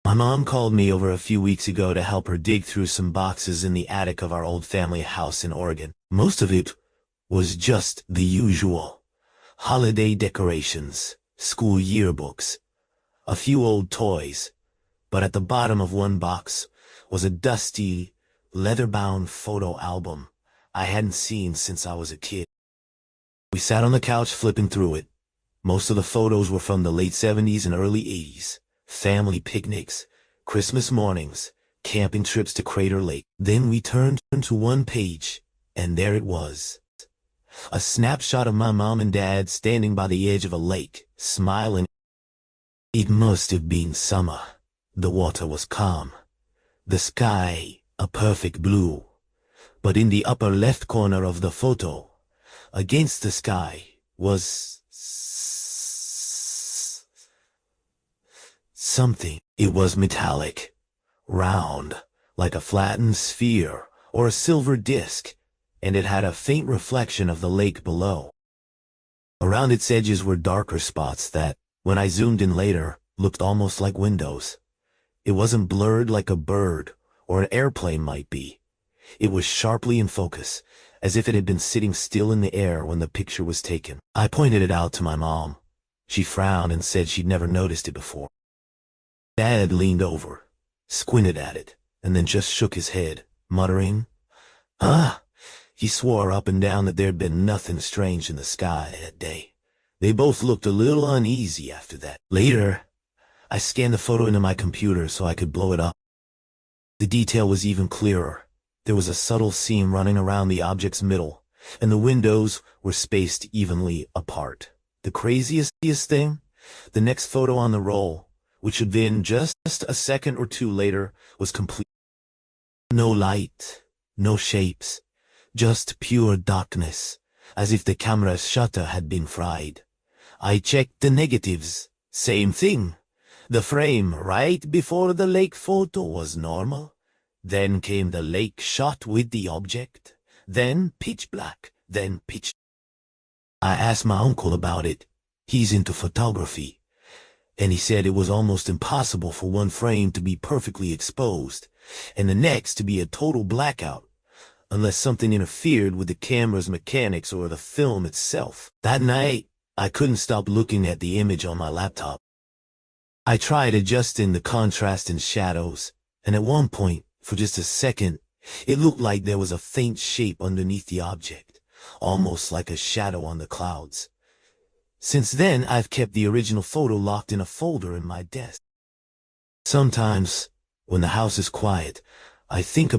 My mom called me over a few weeks ago to help her dig through some boxes in the attic of our old family house in Oregon. Most of it was just the usual. Holiday decorations, school yearbooks, a few old toys. But at the bottom of one box was a dusty, leather-bound photo album I hadn't seen since I was a kid. We sat on the couch flipping through it. Most of the photos were from the late 70s and early 80s. Family picnics, Christmas mornings, camping trips to Crater Lake. Then we turned to one page, and there it was. A snapshot of my mom and dad standing by the edge of a lake, smiling. It must have been summer. The water was calm. The sky a perfect blue. But in the upper left corner of the photo, against the sky, was something. It was metallic, round, like a flattened sphere or a silver disc, and it had a faint reflection of the lake below. Around its edges were darker spots that, when I zoomed in later, looked almost like windows. It wasn't blurred like a bird or an airplane might be. It was sharply in focus, as if it had been sitting still in the air when the picture was taken. I pointed it out to my mom. She frowned and said she'd never noticed it before. Dad leaned over, squinted at it, and then just shook his head, muttering, "Ah!" He swore up and down that there'd been nothing strange in the sky that day. They both looked a little uneasy after that. Later, I scanned the photo into my computer so I could blow it up. The detail was even clearer. There was a subtle seam running around the object's middle, and the windows were spaced evenly apart. The craziest thing? The next photo on the roll, which had been just a second or two later, was complete. No light, no shapes, just pure darkness, as if the camera's shutter had been fried. I checked the negatives. Same thing. The frame right before the lake photo was normal. Then came the lake shot with the object. Then pitch black. Then pitch. I asked my uncle about it. He's into photography. And he said it was almost impossible for one frame to be perfectly exposed, and the next to be a total blackout, unless something interfered with the camera's mechanics or the film itself. That night, I couldn't stop looking at the image on my laptop. I tried adjusting the contrast and shadows, and at one point, for just a second, it looked like there was a faint shape underneath the object, almost like a shadow on the clouds. Since then, I've kept the original photo locked in a folder in my desk. Sometimes, when the house is quiet, I think about